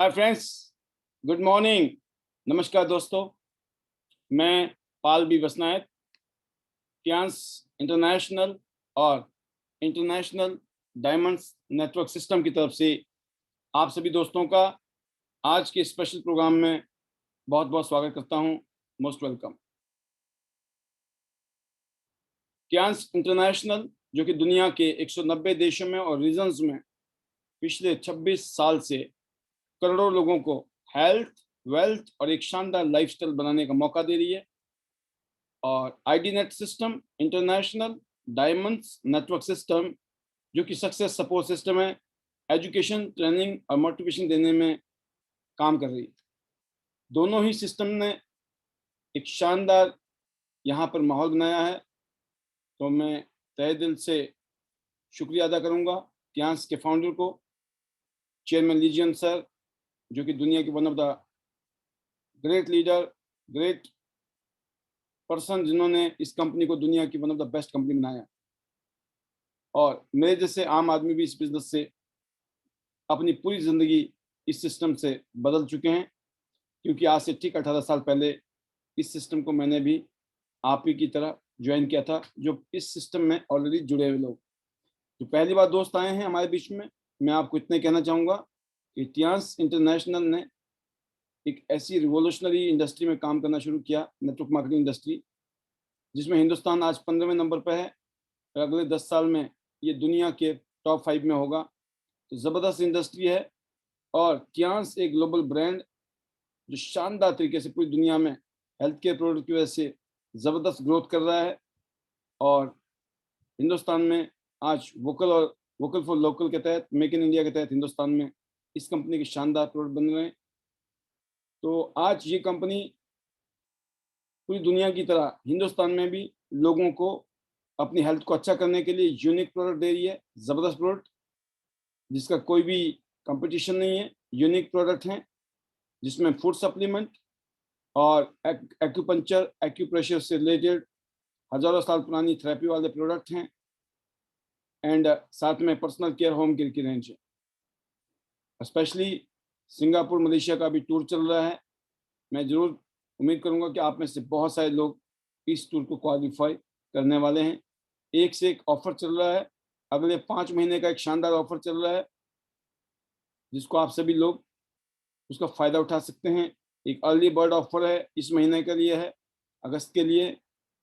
Hi friends, good morning. नमस्कार दोस्तों, मैं पाल बी बसनायक, ट्रांस इंटरनेशनल और इंटरनेशनल डायमंड्स नेटवर्क सिस्टम की तरफ से आप सभी दोस्तों का आज के स्पेशल प्रोग्राम में बहुत बहुत स्वागत करता हूं। Most welcome. ट्रांस इंटरनेशनल जो कि दुनिया के 190 देशों में और रीजन्स में पिछले 26 साल से करोड़ों लोगों को हेल्थ, वेल्थ और एक शानदार लाइफस्टाइल बनाने का मौका दे रही है। और ID net system international diamonds network system जो कि सक्सेस सपोर्ट सिस्टम है, एजुकेशन, ट्रेनिंग और मोटिवेशन देने में काम कर रही है। दोनों ही सिस्टम ने एक शानदार यहाँ पर माहौल बनाया है, तो मैं तहे दिल से शुक्रिया अदा करूँगा ट्रांस के फाउंडर को, चेयरमैन लीजियन सर, जो कि दुनिया के one of the great leader, great person जिन्होंने इस कंपनी को दुनिया की one of the best company बनाया। और मेरे जैसे आम आदमी भी इस बिजनेस से अपनी पूरी ज़िंदगी इस सिस्टम से बदल चुके हैं, क्योंकि आज से ठीक 18 साल पहले इस सिस्टम को मैंने भी आप ही की तरह ज्वाइन किया था, जो इस सिस्टम में ऑलरेडी जुड़े हुए लोग। जो पहली बार दोस्त आए हैं हमारे बीच में, मैं आपको इतने कहना चाहूँगा कि ट्रांस इंटरनेशनल ने एक ऐसी रिवोल्यूशनरी इंडस्ट्री में काम करना शुरू किया, नेटवर्क मार्केटिंग इंडस्ट्री, जिसमें हिंदुस्तान आज 15वें नंबर पर है और अगले 10 साल में ये दुनिया के टॉप 5 में होगा। तो ज़बरदस्त इंडस्ट्री है और ट्रांस एक ग्लोबल ब्रांड जो शानदार तरीके से पूरी दुनिया में हेल्थ केयर प्रोडक्ट की वजह से ज़बरदस्त ग्रोथ कर रहा है। और हिंदुस्तान में आज वोकल फॉर लोकल के तहत, मेक इन इंडिया के तहत हिंदुस्तान में इस कंपनी के शानदार प्रोडक्ट बन रहे हैं। तो आज ये कंपनी पूरी दुनिया की तरह हिंदुस्तान में भी लोगों को अपनी हेल्थ को अच्छा करने के लिए यूनिक प्रोडक्ट दे रही है, ज़बरदस्त प्रोडक्ट जिसका कोई भी कंपटीशन नहीं है। यूनिक प्रोडक्ट हैं जिसमें फूड सप्लीमेंट और एक्यूपंक्चर, एक्यूप्रेशर से रिलेटेड हज़ारों साल पुरानी थेरेपी वाले प्रोडक्ट हैं, एंड साथ में पर्सनल केयर होम केयर की रेंज है। स्पेशली सिंगापुर, मलेशिया का भी टूर चल रहा है। मैं ज़रूर उम्मीद करूंगा कि आप में से बहुत सारे लोग इस टूर को क्वालिफाई करने वाले हैं। एक से एक ऑफर चल रहा है, अगले 5 महीने का एक शानदार ऑफर चल रहा है जिसको आप सभी लोग उसका फ़ायदा उठा सकते हैं। एक अर्ली बर्ड ऑफर है, इस महीने के लिए है, अगस्त के लिए,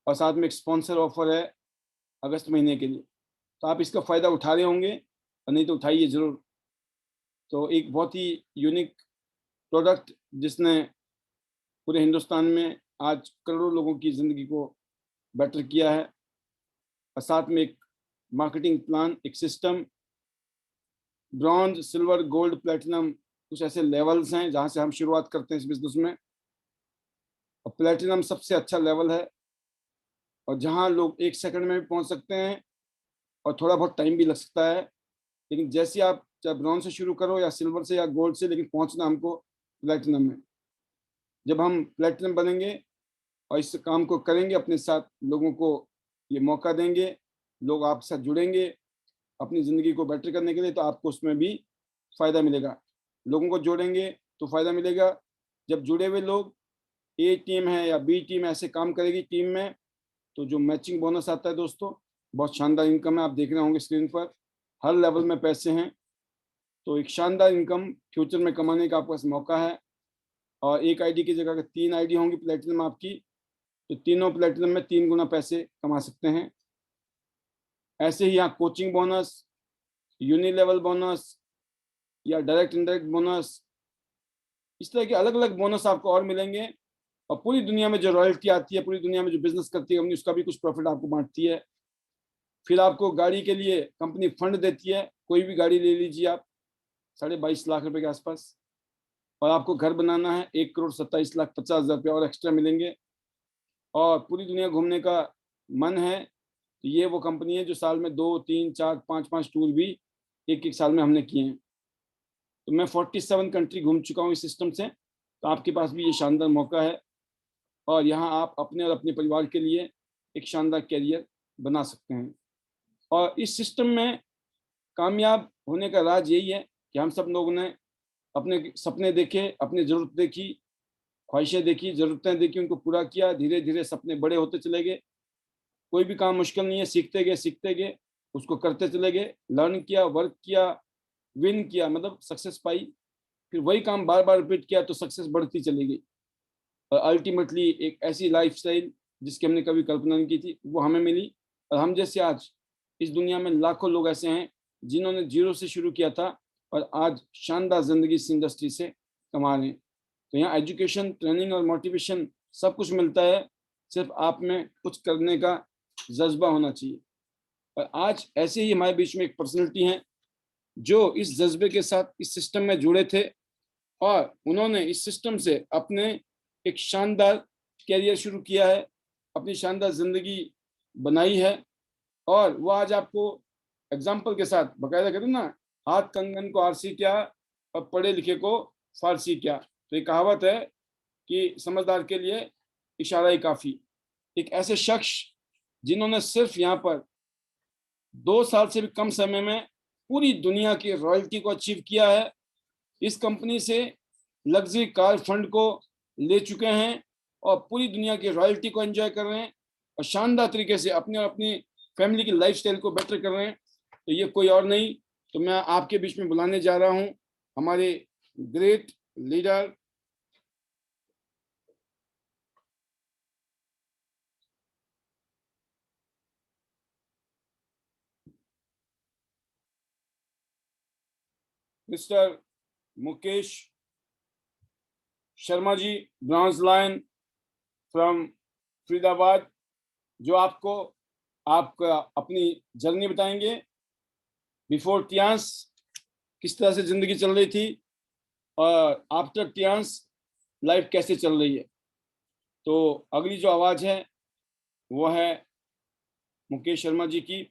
और साथ में एक स्पॉन्सर ऑफर है अगस्त महीने के लिए। तो आप इसका फ़ायदा उठा रहे होंगे, और नहीं तो उठाइए ज़रूर। तो एक बहुत ही यूनिक प्रोडक्ट जिसने पूरे हिंदुस्तान में आज करोड़ों लोगों की ज़िंदगी को बेटर किया है, और साथ में एक मार्केटिंग प्लान, एक system, bronze, silver, gold, platinum, कुछ ऐसे लेवल्स हैं जहाँ से हम शुरुआत करते हैं इस बिजनेस में। और प्लेटिनम सबसे अच्छा लेवल है और जहाँ लोग 1 सेकंड में भी पहुँच सकते हैं, और थोड़ा बहुत टाइम भी लग सकता है, लेकिन जैसे आप चाहे ब्रॉन्ज से शुरू करो या सिल्वर से या गोल्ड से, लेकिन पहुँचना हमको प्लेटिनम में। जब हम प्लेटिनम बनेंगे और इस काम को करेंगे, अपने साथ लोगों को ये मौका देंगे, लोग आपके साथ जुड़ेंगे अपनी ज़िंदगी को बेटर करने के लिए, तो आपको उसमें भी फ़ायदा मिलेगा। लोगों को जोड़ेंगे तो फ़ायदा मिलेगा। जब जुड़े हुए लोग, ए टीम है या बी टीम ऐसे काम करेगी टीम में, तो जो मैचिंग बोनस आता है दोस्तों, बहुत शानदार इनकम है। आप देख रहे होंगे स्क्रीन पर, हर लेवल में पैसे हैं। तो एक शानदार इनकम फ्यूचर में कमाने का आपके पास मौका है। और एक आईडी की जगह अगर 3 आईडी होंगी प्लेटिनम आपकी, तो तीनों प्लेटिनम में 3 गुना पैसे कमा सकते हैं। ऐसे ही यहाँ coaching bonus, unilevel bonus या डायरेक्ट इनडायरेक्ट बोनस, इस तरह के अलग अलग बोनस आपको और मिलेंगे। और पूरी दुनिया में जो रॉयल्टी आती है, पूरी दुनिया में जो बिजनेस करती है कंपनी, उसका भी कुछ प्रॉफिट आपको बांटती है। फिर आपको गाड़ी के लिए कंपनी फंड देती है, कोई भी गाड़ी ले लीजिए आप, 22.5 लाख रुपए के आसपास। और आपको घर बनाना है, 1,27,50,000 रुपये और एक्स्ट्रा मिलेंगे। और पूरी दुनिया घूमने का मन है, तो ये वो कंपनी है जो साल में 2, 3, 4, 5 टूर भी एक एक साल में हमने किए हैं। तो मैं 47 कंट्री घूम चुका हूँ इस सिस्टम से। तो आपके पास भी ये शानदार मौका है, और यहाँ आप अपने और अपने परिवार के लिए एक शानदार कैरियर बना सकते हैं। और इस सिस्टम में कामयाब होने का राज यही है कि हम सब लोगों ने अपने सपने देखे, अपनी जरूरत देखी, ख्वाहिशें देखी, जरूरतें देखी, उनको पूरा किया, धीरे धीरे सपने बड़े होते चले गए। कोई भी काम मुश्किल नहीं है, सीखते गए, उसको करते चले गए, लर्न किया, वर्क किया, विन किया, मतलब सक्सेस पाई, फिर वही काम बार बार रिपीट किया तो सक्सेस बढ़ती चली गई। और अल्टीमेटली एक ऐसी लाइफस्टाइल जिसकी हमने कभी कल्पना नहीं की थी वो हमें मिली। और हम जैसे आज इस दुनिया में लाखों लोग ऐसे हैं जिन्होंने जीरो से शुरू किया था और आज शानदार जिंदगी इस इंडस्ट्री से कमा रहे हैं। तो यहाँ एजुकेशन, ट्रेनिंग और मोटिवेशन सब कुछ मिलता है, सिर्फ आप में कुछ करने का जज्बा होना चाहिए। और आज ऐसे ही हमारे बीच में एक पर्सनैलिटी है जो इस जज्बे के साथ इस सिस्टम में जुड़े थे और उन्होंने इस सिस्टम से अपने एक शानदार कैरियर शुरू किया है, अपनी शानदार जिंदगी बनाई है। और वो आज आपको एग्जाम्पल के साथ बकायदा कहते ना, हाथ कंगन को आरसी क्या और पढ़े लिखे को फारसी क्या। तो ये कहावत है कि समझदार के लिए इशारा ही काफी। एक ऐसे शख्स जिन्होंने सिर्फ यहाँ पर 2 साल से भी कम समय में पूरी दुनिया की रॉयल्टी को अचीव किया है, इस कंपनी से लग्जरी कार फंड को ले चुके हैं और पूरी दुनिया की रॉयल्टी को एंजॉय कर रहे हैं और शानदार तरीके से अपने और अपनी फैमिली की लाइफस्टाइल को बेटर कर रहे हैं। तो ये कोई और नहीं, तो मैं आपके बीच में बुलाने जा रहा हूं हमारे great leader mister Mukesh Sharma ji, bronze lion from Faridabad, जो आपको आपका अपनी जर्नी बताएंगे बिफोर टियांस किस तरह से जिंदगी चल रही थी और आफ्टर टियांस लाइफ कैसे चल रही है। तो अगली जो आवाज है वो है मुकेश शर्मा जी की।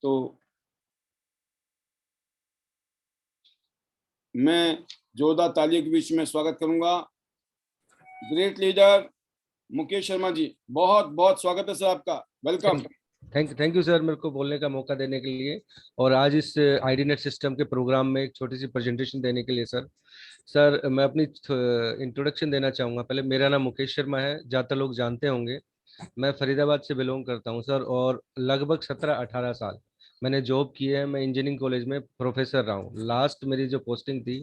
तो मैं जोरदार तालियों के बीच में स्वागत करूंगा ग्रेट लीडर मुकेश शर्मा जी। बहुत बहुत स्वागत है सर आपका, वेलकम। थैंक यू सर, मेरे को बोलने का मौका देने के लिए और आज इस आईडीनेट सिस्टम के प्रोग्राम में एक छोटी सी प्रेजेंटेशन देने के लिए सर मैं अपनी इंट्रोडक्शन देना चाहूँगा। पहले मेरा नाम मुकेश शर्मा है, ज़्यादातर लोग जानते होंगे। मैं फरीदाबाद से बिलोंग करता हूँ सर, और लगभग 17-18 साल मैंने जॉब की है। मैं इंजीनियरिंग कॉलेज में प्रोफेसर रहा हूँ। लास्ट मेरी जो पोस्टिंग थी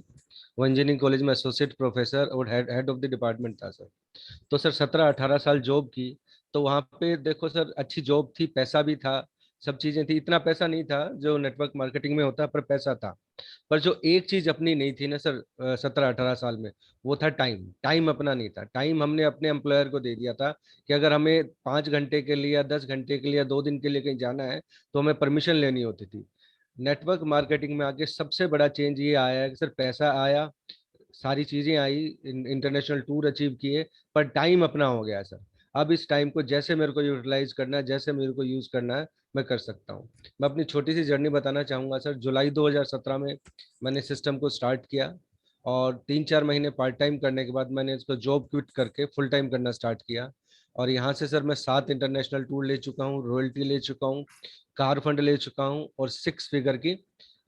वो इंजीनियरिंग कॉलेज में एसोसिएट प्रोफेसर और हेड ऑफ द डिपार्टमेंट था सर। तो सर 17-18 साल जॉब की, तो वहाँ पे देखो सर, अच्छी जॉब थी, पैसा भी था, सब चीजें थी। इतना पैसा नहीं था जो नेटवर्क मार्केटिंग में होता है, पर पैसा था। पर जो एक चीज अपनी नहीं थी ना सर 17-18 साल में, वो था टाइम। टाइम अपना नहीं था। टाइम हमने अपने एम्प्लॉयर को दे दिया था कि अगर हमें 5 घंटे के लिए या 10 घंटे के लिए या 2 दिन के लिए कहीं जाना है तो हमें परमिशन लेनी होती थी। नेटवर्क मार्केटिंग में आके सबसे बड़ा चेंज ये आया है कि सर पैसा आया, सारी चीजें आई, इंटरनेशनल टूर अचीव किए, पर टाइम अपना हो गया सर। अब इस टाइम को जैसे मेरे को यूटिलाइज करना है, जैसे मेरे को यूज करना है, मैं कर सकता हूँ। मैं अपनी छोटी सी जर्नी बताना चाहूंगा सर। जुलाई 2017 में मैंने सिस्टम को स्टार्ट किया और 3-4 महीने पार्ट टाइम करने के बाद मैंने इसको जॉब क्विट करके फुल टाइम करना स्टार्ट किया। और यहाँ से सर मैं 7 इंटरनेशनल टूर ले चुका हूँ, रॉयल्टी ले चुका हूँ, कार फंड ले चुका हूँ और 6 फिगर की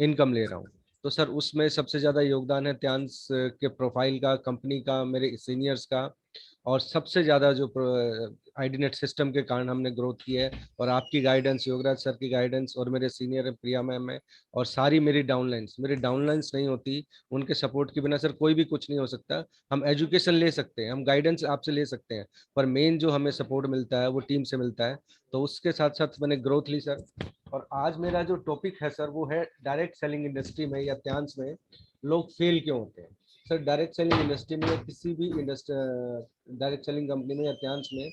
इनकम ले रहा हूँ। तो सर उसमें सबसे ज़्यादा योगदान है त्यांस के प्रोफाइल का, कंपनी का, मेरे सीनियर्स का, और सबसे ज़्यादा जो आईडीनेट सिस्टम के कारण हमने ग्रोथ की है। और आपकी गाइडेंस, योगराज सर की गाइडेंस, और मेरे सीनियर प्रिया मैम है, और सारी मेरी डाउनलाइंस नहीं होती, उनके सपोर्ट के बिना सर कोई भी कुछ नहीं हो सकता। हम एजुकेशन ले सकते हैं, हम गाइडेंस आपसे ले सकते हैं, पर मेन जो हमें सपोर्ट मिलता है वो टीम से मिलता है। तो उसके साथ साथ मैंने ग्रोथ ली सर। और आज मेरा जो टॉपिक है सर वो है डायरेक्ट सेलिंग इंडस्ट्री में या त्यांस में लोग फेल क्यों होते हैं। सर डायरेक्ट सेलिंग इंडस्ट्री में या किसी भी इंडस्ट्री, डायरेक्ट सेलिंग कंपनी में या त्यांस में,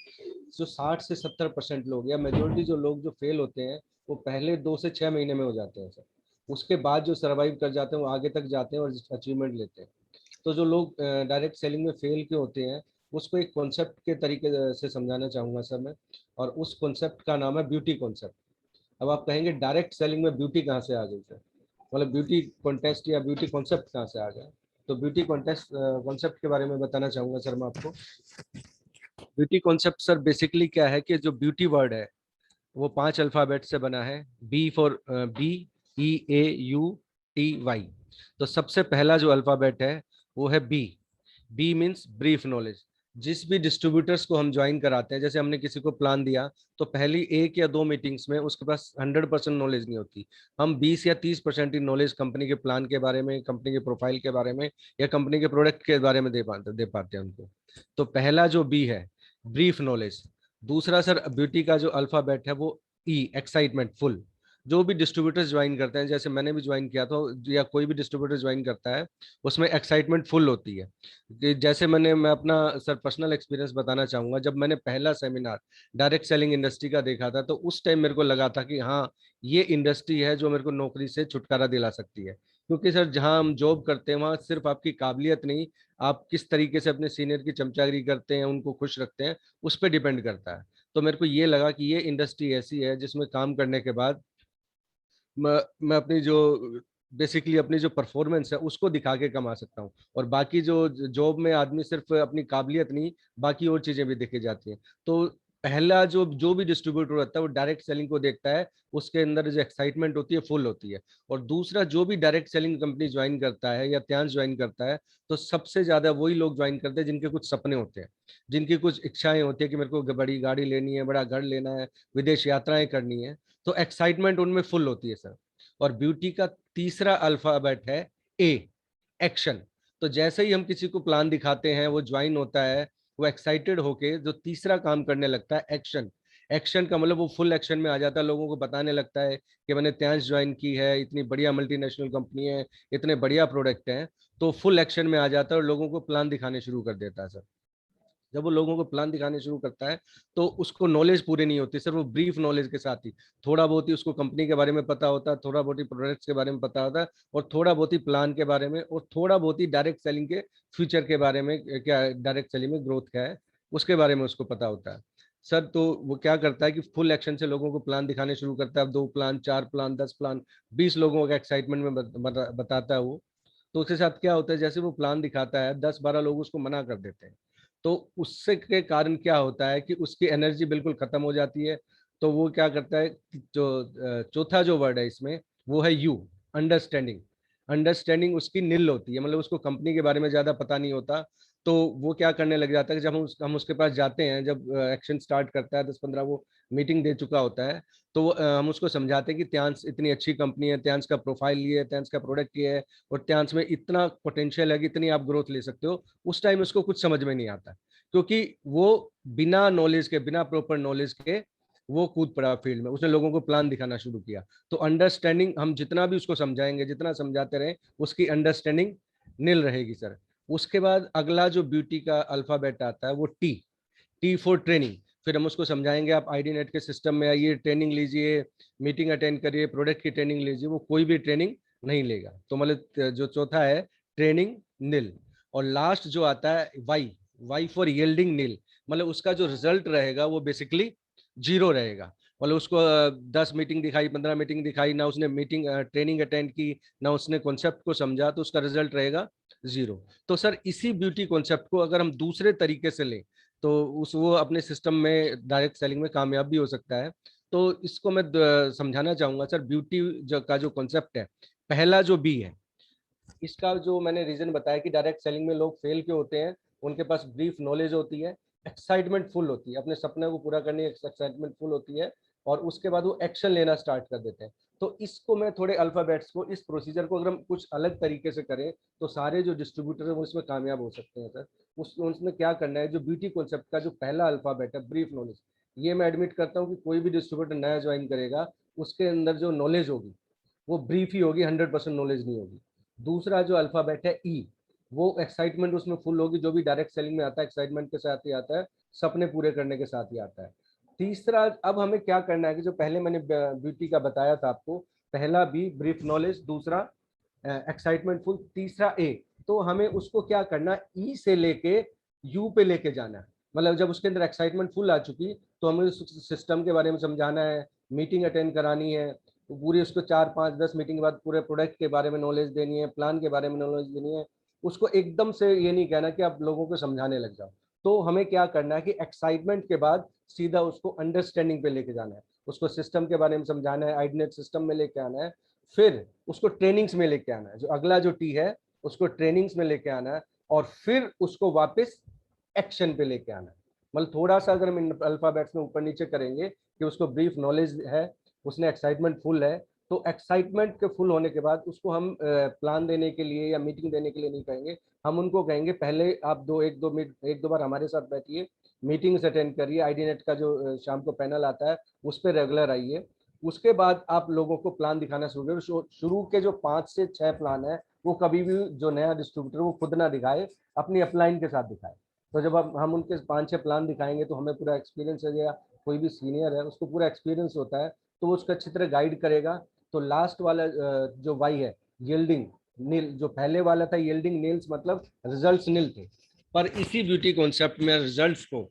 जो 60 से 70% लोग या मेजोरिटी जो लोग जो फेल होते हैं वो पहले 2 से 6 महीने में हो जाते हैं सर। उसके बाद जो सर्वाइव कर जाते हैं वो आगे तक जाते हैं और अचीवमेंट लेते हैं। तो जो लोग डायरेक्ट सेलिंग में फेल क्यों होते हैं, उसको एक कॉन्सेप्ट के तरीके से समझाना चाहूंगा सर मैं। और उस कॉन्सेप्ट का नाम है ब्यूटी कॉन्सेप्ट। अब आप कहेंगे डायरेक्ट सेलिंग में ब्यूटी कहाँ से आ गई सर, मतलब ब्यूटी कॉन्टेस्ट या ब्यूटी कॉन्सेप्ट कहाँ से आ गया। तो ब्यूटी कॉन्टेस्ट कॉन्सेप्ट के बारे में बताना चाहूंगा सर मैं आपको। ब्यूटी कॉन्सेप्ट सर बेसिकली क्या है कि जो ब्यूटी वर्ड है वो 5 अल्फाबेट से बना है। B for B, E, A, U, TY। तो सबसे पहला जो अल्फाबेट है वो है B. B means brief knowledge. जिस भी डिस्ट्रीब्यूटर्स को हम ज्वाइन कराते हैं, जैसे हमने किसी को प्लान दिया, तो पहली 1 या 2 मीटिंग्स में उसके पास 100% नॉलेज नहीं होती। हम 20 या 30% ही नॉलेज कंपनी के प्लान के बारे में, कंपनी के प्रोफाइल के बारे में, या कंपनी के प्रोडक्ट के बारे में दे पाते हैं उनको। तो पहला जो बी है, ब्रीफ नॉलेज। दूसरा सर ब्यूटी का जो अल्फाबेट है वो ई, एक्साइटमेंट, फुल। जो भी डिस्ट्रीब्यूटर्स ज्वाइन करते हैं, जैसे मैंने भी ज्वाइन किया था, या कोई भी डिस्ट्रीब्यूटर ज्वाइन करता है, उसमें एक्साइटमेंट फुल होती है। जैसे मैं अपना सर पर्सनल एक्सपीरियंस बताना चाहूंगा। जब मैंने पहला सेमिनार डायरेक्ट सेलिंग इंडस्ट्री का देखा था, तो उस टाइम मेरे को लगा था कि हाँ, ये इंडस्ट्री है जो मेरे को नौकरी से छुटकारा दिला सकती है। क्योंकि सर जहाँ हम जॉब करते हैं, वहाँ सिर्फ आपकी काबिलियत नहीं, आप किस तरीके से अपने सीनियर की चमचागिरी करते हैं, उनको खुश रखते हैं, उस पर डिपेंड करता है। तो मेरे को ये लगा कि ये इंडस्ट्री ऐसी है जिसमें काम करने के बाद मैं अपनी जो बेसिकली अपनी जो परफॉर्मेंस है उसको दिखा के कमा सकता हूँ। और बाकी जो जॉब में आदमी सिर्फ अपनी काबिलियत नहीं, बाकी और चीजें भी देखी जाती हैं। तो पहला जो जो भी डिस्ट्रीब्यूटर होता है वो डायरेक्ट सेलिंग को देखता है, उसके अंदर जो एक्साइटमेंट होती है फुल होती है। और दूसरा, जो भी डायरेक्ट सेलिंग कंपनी ज्वाइन करता है या त्यांश ज्वाइन करता है, तो सबसे ज्यादा वही लोग ज्वाइन करते हैं जिनके कुछ सपने होते हैं, जिनकी कुछ इच्छाएं होती है कि मेरे को बड़ी गाड़ी लेनी है, बड़ा घर लेना है, विदेश यात्राएं करनी है। तो एक्साइटमेंट उनमें फुल होती है सर। और ब्यूटी का तीसरा अल्फाबेट है ए, एक्शन। तो जैसे ही हम किसी को प्लान दिखाते हैं, वो ज्वाइन होता है, वो एक्साइटेड होके जो तीसरा काम करने लगता है, एक्शन। एक्शन का मतलब वो फुल एक्शन में आ जाता है, लोगों को बताने लगता है कि मैंने त्यांश ज्वाइन की है, इतनी बढ़िया मल्टीनेशनल कंपनी है, इतने बढ़िया प्रोडक्ट हैं। तो फुल एक्शन में आ जाता है और लोगों को प्लान दिखाने शुरू कर देता है सर। जब वो लोगों को प्लान दिखाने शुरू करता है, तो उसको नॉलेज पूरी नहीं होती सर, वो ब्रीफ नॉलेज के साथ ही थोड़ा बहुत ही उसको कंपनी के बारे में पता होता है, थोड़ा बहुत ही प्रोडक्ट्स के बारे में पता होता है, और थोड़ा बहुत ही प्लान के बारे में, और थोड़ा बहुत ही डायरेक्ट सेलिंग के फ्यूचर के बारे में, क्या डायरेक्ट सेलिंग में ग्रोथ क्या है उसके बारे में उसको पता होता है सर। तो वो क्या करता है कि फुल एक्शन से लोगों को प्लान दिखाने शुरू करता है। 2 प्लान, 4 प्लान, 10 प्लान, 20 लोगों का एक्साइटमेंट में बताता है वो। तो उसके साथ क्या होता है, जैसे वो प्लान दिखाता है, 10-12 लोग उसको मना कर देते हैं। तो उससे के कारण क्या होता है कि उसकी एनर्जी बिल्कुल खत्म हो जाती है। तो वो क्या करता है कि जो चौथा जो वर्ड है इसमें, वो है यू, अंडरस्टैंडिंग। अंडरस्टैंडिंग उसकी नील होती है, मतलब उसको कंपनी के बारे में ज्यादा पता नहीं होता। तो वो क्या करने लग जाता है कि जब हम उसके पास जाते हैं, जब एक्शन स्टार्ट करता है, 10-15 वो मीटिंग दे चुका होता है, तो हम उसको समझाते हैं कि त्यांश इतनी अच्छी कंपनी है, त्यांश का प्रोफाइल ये है, त्यांश का प्रोडक्ट ये है, और त्यांश में इतना पोटेंशियल है कि इतनी आप ग्रोथ ले सकते हो। उस टाइम उसको कुछ समझ में नहीं आता, क्योंकि वो बिना नॉलेज के, बिना प्रॉपर नॉलेज के वो कूद पड़ा फील्ड में, उसने लोगों को प्लान दिखाना शुरू किया। तो अंडरस्टैंडिंग हम जितना भी उसको समझाएंगे, जितना समझाते रहे, उसकी अंडरस्टैंडिंग नील रहेगी सर। उसके बाद अगला जो ब्यूटी का अल्फाबेट आता है वो टी, टी फॉर ट्रेनिंग। फिर हम उसको समझाएंगे, आप आईडी नेट के सिस्टम में आइए, ट्रेनिंग लीजिए, मीटिंग अटेंड करिए, प्रोडक्ट की ट्रेनिंग लीजिए। वो कोई भी ट्रेनिंग नहीं लेगा। तो मतलब जो चौथा है, ट्रेनिंग नील। और लास्ट जो आता है वाई, वाई फॉर यील्डिंग नील। मतलब उसका जो रिजल्ट रहेगा वो बेसिकली जीरो रहेगा। मतलब उसको 10 मीटिंग दिखाई, 15 मीटिंग दिखाई ना, उसने मीटिंग ट्रेनिंग अटेंड की, ना उसने कॉन्सेप्ट को समझा, तो उसका रिजल्ट रहेगा जीरो। तो सर इसी ब्यूटी कॉन्सेप्ट को अगर हम दूसरे तरीके से लें, तो उस वो अपने सिस्टम में डायरेक्ट सेलिंग में कामयाब भी हो सकता है। तो इसको मैं समझाना चाहूंगा सर। ब्यूटी का जो कॉन्सेप्ट है, पहला जो बी है, इसका जो मैंने रीजन बताया कि डायरेक्ट सेलिंग में लोग फेल क्यों होते हैं, उनके पास ब्रीफ नॉलेज होती है, एक्साइटमेंट फुल होती है, अपने सपने को पूरा करने की एक्साइटमेंट फुल होती है, और उसके बाद वो एक्शन लेना स्टार्ट कर देते हैं। तो इसको मैं थोड़े अल्फाबेट्स को, इस प्रोसीजर को अगर हम कुछ अलग तरीके से करें, तो सारे जो डिस्ट्रीब्यूटर है वो इसमें कामयाब हो सकते हैं सर। उसमें क्या करना है, जो ब्यूटी कॉन्सेप्ट का जो पहला अल्फाबेट है, ब्रीफ नॉलेज, ये मैं एडमिट करता हूँ कि कोई भी डिस्ट्रीब्यूटर नया ज्वाइन करेगा, उसके अंदर जो नॉलेज होगी वो ब्रीफ ही होगी, 100% नॉलेज नहीं होगी। दूसरा जो अल्फाबेट है ई, वो एक्साइटमेंट उसमें फुल होगी, जो भी डायरेक्ट सेलिंग में आता है एक्साइटमेंट के साथ ही आता है, सपने पूरे करने के साथ ही आता है। तीसरा, अब हमें क्या करना है कि जो पहले मैंने ब्यूटी का बताया था आपको, पहला बी ब्रीफ नॉलेज, दूसरा एक्साइटमेंट फुल, तीसरा ए। तो हमें उसको क्या करना, ई से लेके यू पे लेके जाना है। मतलब जब उसके अंदर एक्साइटमेंट फुल आ चुकी, तो हमें उस सिस्टम के बारे में समझाना है, मीटिंग अटेंड करानी है, तो पूरी उसको 4, 5, 10 मीटिंग के बाद पूरे प्रोडक्ट के बारे में नॉलेज देनी है, प्लान के बारे में नॉलेज देनी है। उसको एकदम से ये नहीं कहना कि आप लोगों को समझाने लग जाओ। तो हमें क्या करना है कि एक्साइटमेंट के बाद सीधा उसको अंडरस्टैंडिंग पे लेके जाना है, उसको सिस्टम के बारे में समझाना है, आईडीनेट सिस्टम में लेके आना है। फिर उसको ट्रेनिंग्स में लेके आना है, जो अगला जो टी है उसको ट्रेनिंग्स में लेके आना है, और फिर उसको वापस एक्शन पे लेके आना है। मतलब थोड़ा सा अगर हम अल्फाबेट्स में ऊपर नीचे करेंगे कि उसको ब्रीफ नॉलेज है, उसने एक्साइटमेंट फुल है, तो एक्साइटमेंट के फुल होने के बाद उसको हम प्लान देने के लिए या मीटिंग देने के लिए नहीं कहेंगे, हम उनको कहेंगे पहले आप एक दो बार हमारे साथ बैठिए, मीटिंग्स अटेंड करिए, आईडी नेट का जो शाम को पैनल आता है उस पर रेगुलर आइए, उसके बाद आप लोगों को प्लान दिखाना शुरू करें। शुरू के जो 5 से 6 प्लान है वो कभी भी जो नया डिस्ट्रीब्यूटर वो खुद ना दिखाए, अपनी अपलाइन के साथ दिखाए। तो जब हम उनके 5-6 प्लान दिखाएंगे तो हमें पूरा एक्सपीरियंस है, या कोई भी सीनियर है उसको पूरा एक्सपीरियंस होता है, तो वो उसका अच्छी तरह गाइड करेगा। तो लास्ट वाला जो वाई है, यील्डिंग नील, जो पहले वाला था यील्डिंग नील्स मतलब रिजल्ट्स नील थे, पर इसी ब्यूटी कॉन्सेप्ट में रिजल्ट्स को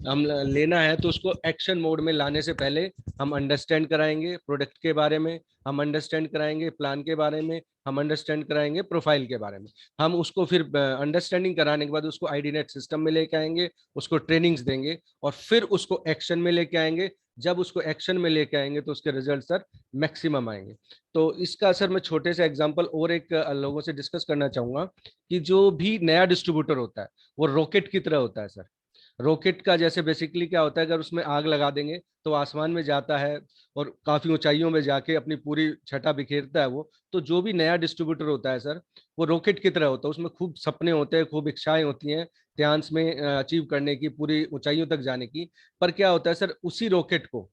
हम लेना है तो उसको एक्शन मोड में लाने से पहले हम अंडरस्टैंड कराएंगे प्रोडक्ट के बारे में, हम अंडरस्टैंड कराएंगे प्लान के बारे में, हम अंडरस्टैंड कराएंगे प्रोफाइल के बारे में। हम उसको फिर अंडरस्टैंडिंग कराने के बाद उसको आईडी नेट सिस्टम में लेके आएंगे, उसको ट्रेनिंग्स देंगे, और फिर उसको एक्शन में लेके आएंगे। जब उसको एक्शन में लेके आएंगे तो उसके रिजल्ट सर मैक्सिमम आएंगे। तो इसका सर मैं छोटे से एग्जांपल और एक लोगों से डिस्कस करना चाहूंगा कि जो भी नया डिस्ट्रीब्यूटर होता है वो रॉकेट की तरह होता है सर। रॉकेट का जैसे बेसिकली क्या होता है, अगर उसमें आग लगा देंगे तो आसमान में जाता है और काफी ऊंचाइयों में जाके अपनी पूरी छटा बिखेरता है वो। तो जो भी नया डिस्ट्रीब्यूटर होता है सर वो रॉकेट की तरह होता है, उसमें खूब सपने होते हैं, खूब इच्छाएं होती हैं ध्यान में अचीव करने की, पूरी ऊंचाइयों तक जाने की। पर क्या होता है सर, उसी रॉकेट को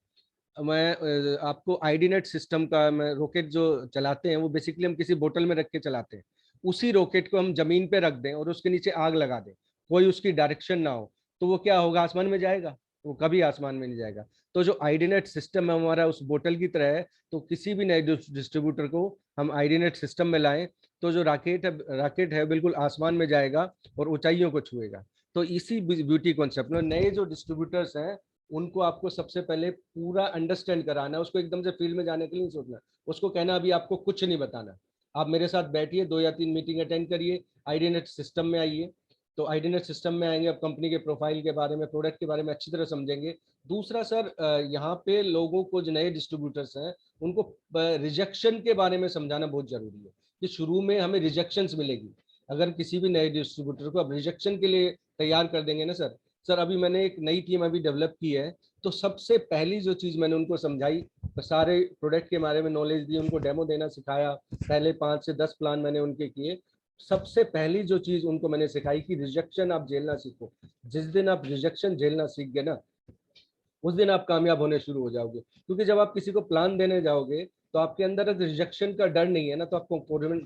मैं आपको आईडी नेट सिस्टम का, मैं रॉकेट जो चलाते हैं वो बेसिकली हम किसी बोतल में रख के चलाते हैं, उसी रॉकेट को हम जमीन पे रख दें और उसके नीचे आग लगा दें, कोई उसकी डायरेक्शन ना हो, तो वो क्या होगा, आसमान में जाएगा? वो कभी आसमान में नहीं जाएगा। तो जो आईडी नेट सिस्टम है हमारा उस बोतल की तरह है, तो किसी भी नए डिस्ट्रीब्यूटर को हम आईडी नेट सिस्टम में लाएं तो जो राकेट है बिल्कुल आसमान में जाएगा और ऊंचाइयों को छुएगा। तो इसी ब्यूटी कॉन्सेप्ट में नए जो डिस्ट्रीब्यूटर्स हैं उनको आपको सबसे पहले पूरा अंडरस्टैंड कराना है, उसको एकदम से फील्ड में जाने के लिए नहीं सोचना, उसको कहना अभी आपको कुछ नहीं बताना, आप मेरे साथ बैठिए, 2 या 3 मीटिंग अटेंड करिए, आईडी नेट सिस्टम में आइए। तो आईडी नेट सिस्टम में आएंगे, अब कंपनी के प्रोफाइल के बारे में, प्रोडक्ट के बारे में अच्छी तरह समझेंगे। दूसरा सर, यहाँ पे लोगों को जो नए डिस्ट्रीब्यूटर्स हैं उनको रिजेक्शन के बारे में समझाना बहुत जरूरी है कि शुरू में हमें रिजेक्शंस मिलेगी। अगर किसी भी नए डिस्ट्रीब्यूटर को अब रिजेक्शन के लिए तैयार कर देंगे ना सर, अभी मैंने एक नई टीम अभी डेवलप की है, तो सबसे पहली जो चीज मैंने उनको समझाई, तो सारे प्रोडक्ट के बारे में नॉलेज दी, उनको डेमो देना सिखाया, पहले 5 से 10 प्लान मैंने उनके किए। सबसे पहली जो चीज उनको मैंने सिखाई कि रिजेक्शन आप झेलना सीखो। जिस दिन आप रिजेक्शन झेलना सीख गए ना, उस दिन आप कामयाब होने शुरू हो जाओगे। क्योंकि जब आप किसी को प्लान देने जाओगे तो आपके अंदर रिजेक्शन का डर नहीं है ना, तो आपको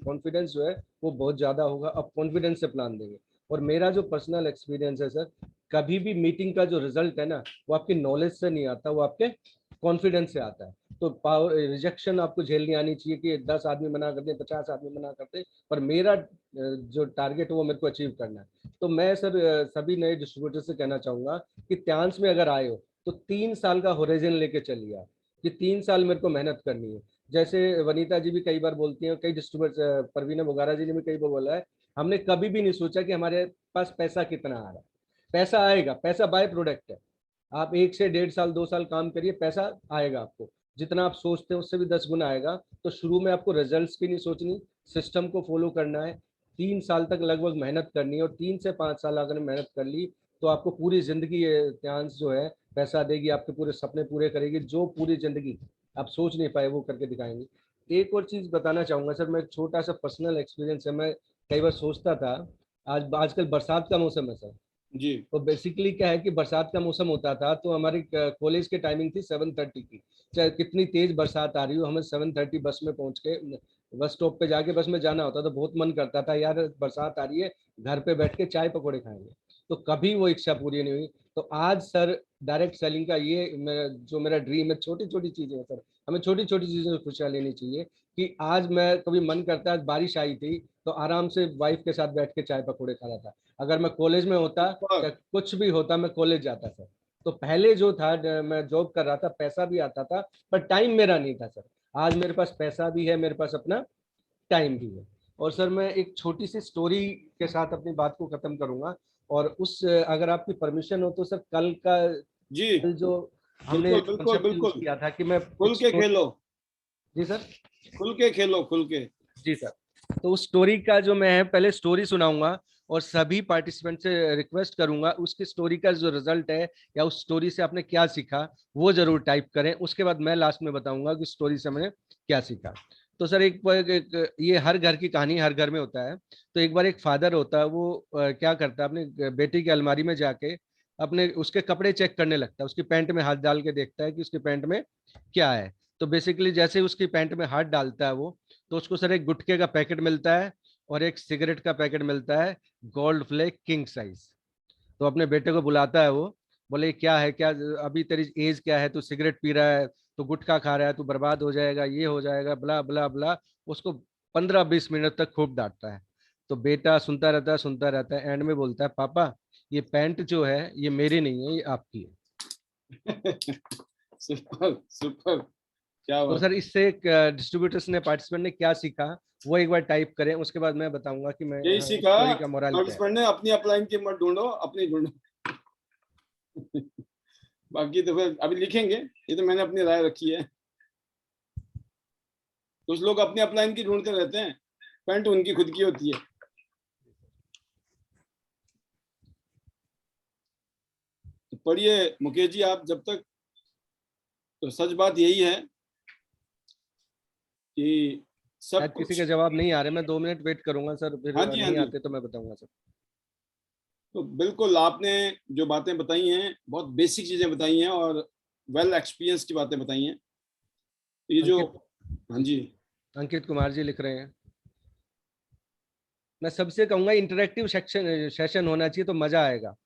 कॉन्फिडेंस जो है वो बहुत ज्यादा होगा, आप कॉन्फिडेंस से प्लान देंगे। और मेरा जो पर्सनल एक्सपीरियंस है सर, कभी भी मीटिंग का जो रिजल्ट है ना वो आपकी नॉलेज से नहीं आता, वो आपके कॉन्फिडेंस से आता है। तो पावर रिजेक्शन आपको झेलनी आनी चाहिए कि 10 आदमी मना करते, 50 आदमी मना करते, पर मेरा जो टारगेट है वो मेरे को अचीव करना है। तो मैं सर सभी नए डिस्ट्रीब्यूटर से कहना चाहूंगा कि त्यांस में अगर आए हो तो 3 साल का होराइजन लेके चलिए आप, कि 3 साल मेरे को मेहनत करनी है। जैसे वनीता जी भी कई बार बोलती हैं, कई डिस्ट्रीब्यूटर, परवीना बोगारा जी ने भी कई बार बोला है, हमने कभी भी नहीं सोचा कि हमारे पास पैसा कितना आ रहा है। पैसा आएगा, पैसा बाय प्रोडक्ट है। आप 1 से 1.5 साल 2 साल काम करिए, पैसा आएगा आपको, जितना आप सोचते हैं उससे भी 10 गुना आएगा। तो शुरू में आपको रिजल्ट्स की नहीं सोचनी, सिस्टम को फॉलो करना है, 3 साल तक लगभग मेहनत करनी है, और 3 से 5 साल अगर मेहनत कर ली तो आपको पूरी जिंदगी चांस जो है पैसा देगी, आपके पूरे सपने पूरे करेगी, जो पूरी जिंदगी आप सोच नहीं पाए वो करके दिखाएंगे। एक और चीज बताना चाहूंगा सर, मैं छोटा सा पर्सनल एक्सपीरियंस है, मैं कई बार सोचता था, आज आजकल बरसात का मौसम है सर, जी। तो बेसिकली क्या है कि बरसात का मौसम होता था तो हमारी कॉलेज की टाइमिंग थी 7:30 की, चाहे कितनी तेज बरसात आ रही हो, हमें 7:30 बस में पहुंच के बस स्टॉप पे जाके बस में जाना होता था। बहुत मन करता था यार बरसात आ रही है, घर पे बैठ के चाय पकौड़े खाएंगे, तो कभी वो इच्छा पूरी नहीं हुई। तो आज सर डायरेक्ट सेलिंग का ये जो मेरा ड्रीम है, छोटी छोटी चीजें हैं सर, हमें छोटी छोटी चीजों से खुशियां लेनी चाहिए। कि आज मैं कभी मन करता है, बारिश आई थी तो आराम से वाइफ के साथ बैठ के चाय पकौड़े खा रहा था। अगर मैं कॉलेज में होता या सुपर। कुछ भी होता, मैं कॉलेज जाता सर। तो पहले जो था मैं जॉब कर रहा था, पैसा भी आता था पर टाइम मेरा नहीं था सर। आज मेरे पास पैसा भी है, मेरे पास अपना टाइम भी है। और सर मैं एक छोटी सी स्टोरी के साथ अपनी बात को खत्म करूंगा, और उस अगर आपकी परमिशन हो तो सर, जी कल जो हमने बिल्कुल बिल्कुल कॉन्सेप्ट यूज बिल्कुल, किया था कि मैं खुल एक के स्टोरी। खेलो। जी सर। खुल के खेलो, खुल के। जी सर। तो उस स्टोरी का जो मैं है पहले स्टोरी सुनाऊंगा और सभी पार्टिसिपेंट से रिक्वेस्ट करूंगा उसकी स्टोरी का जो रिजल्ट है या उस स्टोरी से आपने क्या सीखा वो जरूर टाइप करें। उसके बाद मैं लास्ट में बताऊंगा कि स्टोरी से मैंने क्या सीखा। तो सर ये हर घर की कहानी हर घर में होता है। तो एक बार एक फादर होता है वो क्या करता है अपने बेटी की अलमारी में जाके अपने उसके कपड़े चेक करने लगता है। उसकी पैंट में हाथ डाल के देखता है कि उसकी पैंट में क्या है। तो बेसिकली जैसे ही उसकी पैंट में हाथ डालता है वो, तो उसको सर एक गुटखे का पैकेट मिलता है और एक सिगरेट का पैकेट मिलता है, गोल्ड फ्लेक किंग साइज। तो अपने बेटे को बुलाता है वो, बोले क्या है, क्या अभी तेरी एज क्या है, तू सिगरेट पी रहा है, तू गुटखा खा रहा है, तू बर्बाद हो जाएगा, ये हो जाएगा, ब्ला ब्ला ब्ला। उसको 15-20 मिनट तक खूब डांटता है। तो बेटा सुनता रहता है, एंड में बोलता है पापा ये पैंट जो है ये मेरी नहीं है, ये आपकी है। सुपर, सुपर, क्या तो बात। सर इससे डिस्ट्रीब्यूटर्स ने पार्टिसिपेंट ने क्या सीखा वो एक बार टाइप करें, उसके बाद मैं बताऊंगा कि मैं यही इस सीखा स्टोरी का मोरल क्या है। पार्टिसिपेंट ने, अपनी अपलाइन की मत ढूंढो, अपनी ढूंढो। बाकी तो फिर अभी लिखेंगे, ये तो मैंने अपनी राय रखी है। कुछ लोग अपनी अपलाइन की ढूंढते रहते हैं, पैंट उनकी खुद की होती है। तो पढ़िए मुकेश जी आप जब तक। तो सच बात यही है कि सब शायद किसी कुछ। के जवाब नहीं आ रहे, मैं 2 मिनट वेट करूंगा सर, फिर हाँ जी, हाँ नहीं जी। आते तो मैं बताऊंगा सर। तो बिल्कुल आपने जो बातें बताई हैं बहुत बेसिक चीजें बताई हैं और वेल एक्सपीरियंस की बातें बताई हैं। तो ये जो, अंकित, हाँ जी, अंकित कुमार जी लिख रहे हैं, मैं सबसे कहूंगा इंटरेक्टिव सेक्शन सेशन होना चाहिए तो मजा आएगा।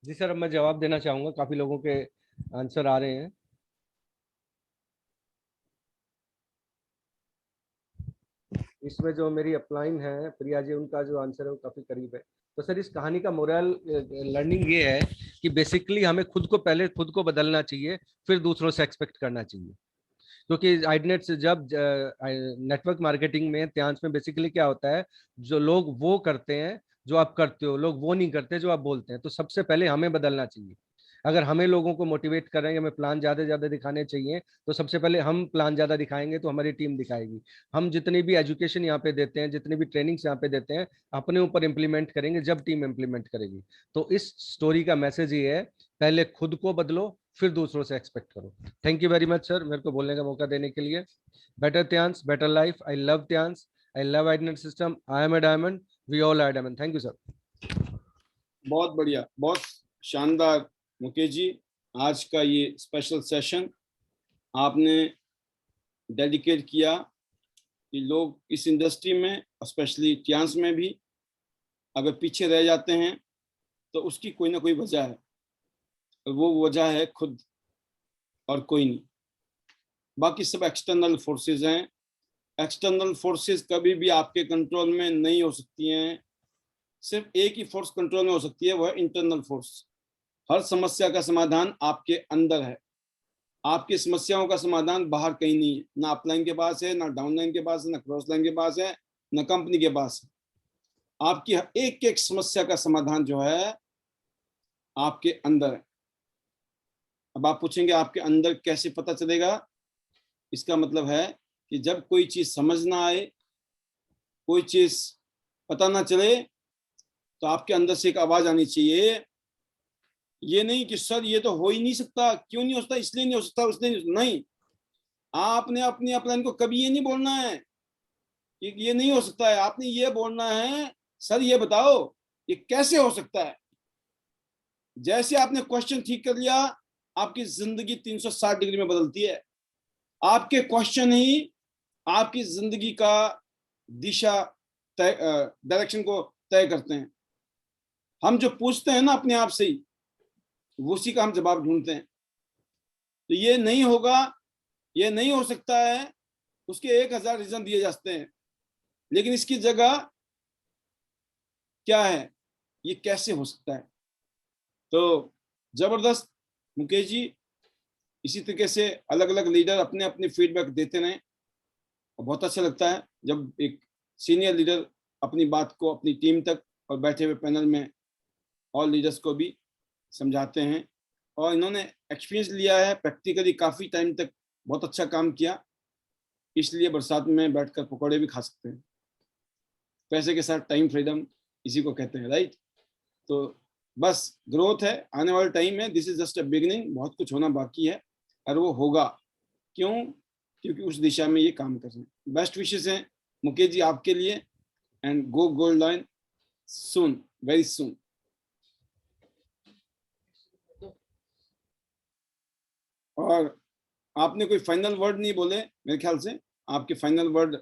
जी सर, अब मैं जवाब देना चाहूंगा, काफी लोगों के आंसर आ रहे हैं। इसमें जो मेरी अपलाइन है प्रिया जी, उनका जो आंसर है वो काफी करीब है। तो सर इस कहानी का मोरल लर्निंग ये है कि बेसिकली हमें खुद को पहले खुद को बदलना चाहिए, फिर दूसरों से एक्सपेक्ट करना चाहिए। क्योंकि आइडनेट से जब नेटवर्क मार्केटिंग में त्यांश में बेसिकली क्या होता है, जो लोग वो करते हैं जो आप करते हो, लोग वो नहीं करते जो आप बोलते हैं। तो सबसे पहले हमें बदलना चाहिए। अगर हमें लोगों को मोटिवेट कर रहे हैं, हमें प्लान ज्यादा ज्यादा दिखाने चाहिए, तो सबसे पहले हम प्लान ज्यादा दिखाएंगे तो हमारी टीम दिखाएगी। हम जितनी भी एजुकेशन यहाँ पे देते हैं, जितनी भी ट्रेनिंग्स यहाँ पे देते हैं, अपने ऊपर इम्प्लीमेंट करेंगे जब टीम इम्प्लीमेंट करेगी। तो इस स्टोरी का मैसेज ये है, पहले खुद को बदलो फिर दूसरों से एक्सपेक्ट करो। Thank you very much sir मेरे को बोलने का मौका देने के लिए। Better Tyansh, better life, I love Tyansh, I love Aidnet system, I am a diamond, we all are diamond. Thank you sir. बहुत बढ़िया, बहुत शानदार मुकेश जी। आज का ये स्पेशल सेशन आपने डेडिकेट किया कि लोग इस इंडस्ट्री में, स्पेशली ट्यांस में भी, अगर पीछे रह जाते हैं तो उसकी कोई ना कोई वजह है, और वो वजह है खुद, और कोई नहीं। बाकी सब एक्सटर्नल फोर्सेस हैं। एक्सटर्नल फोर्सेस कभी भी आपके कंट्रोल में नहीं हो सकती हैं। सिर्फ एक ही फोर्स कंट्रोल में हो सकती है, वो है इंटरनल फोर्स। हर समस्या का समाधान आपके अंदर है। आपकी समस्याओं का समाधान बाहर कहीं नहीं है, ना अपलाइन के पास है, ना डाउनलाइन के पास है, ना क्रॉस लाइन के पास है, ना कंपनी के पास है। आपकी एक एक समस्या का समाधान जो है आपके अंदर है। अब आप पूछेंगे आपके अंदर कैसे पता चलेगा? इसका मतलब है कि जब कोई चीज समझ ना आए, कोई चीज पता ना चले, तो आपके अंदर से एक आवाज आनी चाहिए। ये नहीं कि सर ये तो हो ही नहीं सकता, क्यों नहीं हो सकता, इसलिए नहीं हो सकता, उसलिए नहीं। आपने अपनी अपलाइन को कभी ये नहीं बोलना है कि ये नहीं हो सकता है। आपने ये बोलना है सर ये बताओ ये कैसे हो सकता है? जैसे आपने क्वेश्चन ठीक कर लिया, आपकी जिंदगी 360 डिग्री में बदलती है। आपके क्वेश्चन ही आपकी जिंदगी का दिशा तय, डायरेक्शन को तय करते हैं। हम जो पूछते हैं ना अपने आप से ही, उसी का हम जवाब ढूंढते हैं। तो ये नहीं होगा, ये नहीं हो सकता है, उसके 1000 रीजन दिए जाते हैं, लेकिन इसकी जगह क्या है, ये कैसे हो सकता है? तो जबरदस्त मुकेश जी, इसी तरीके से अलग अलग लीडर अपने अपने फीडबैक देते रहे, और बहुत अच्छा लगता है जब एक सीनियर लीडर अपनी बात को अपनी टीम तक और बैठे हुए पैनल में और लीडर्स को भी समझाते हैं। और इन्होंने एक्सपीरियंस लिया है प्रैक्टिकली, काफ़ी टाइम तक बहुत अच्छा काम किया, इसलिए बरसात में बैठकर पकौड़े भी खा सकते हैं। पैसे के साथ टाइम फ्रीडम इसी को कहते हैं, राइट? तो बस ग्रोथ है, आने वाला टाइम है, this is just a beginning, बहुत कुछ होना बाकी है और वो होगा। क्यों? क्योंकि उस दिशा में ये काम कर रहे हैं। बेस्ट विशेस हैं मुकेश जी आपके लिए, and go gold line soon, very soon. और आपने कोई फाइनल वर्ड नहीं बोले मेरे ख्याल से, आपके फाइनल वर्ड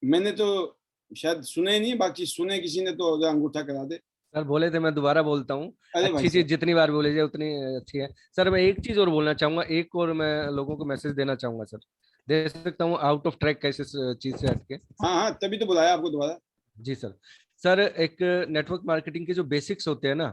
मैंने तो शायद सुने नहीं, बाकी सुने किसी ने तो अंगूठा करा दे। सर बोले थे, मैं दोबारा बोलता हूँ। अरे भाई अच्छी चीज साहब, जितनी बार बोली जाए उतनी अच्छी है। सर मैं एक चीज और बोलना चाहूंगा, एक और मैं लोगों को मैसेज देना चाहूंगा सर, दे सकता हूँ आउट ऑफ ट्रैक कैसे चीज से हटके? हाँ हाँ, तभी तो बुलाया आपको दोबारा। जी सर। सर एक नेटवर्क मार्केटिंग के जो बेसिक्स होते हैं ना,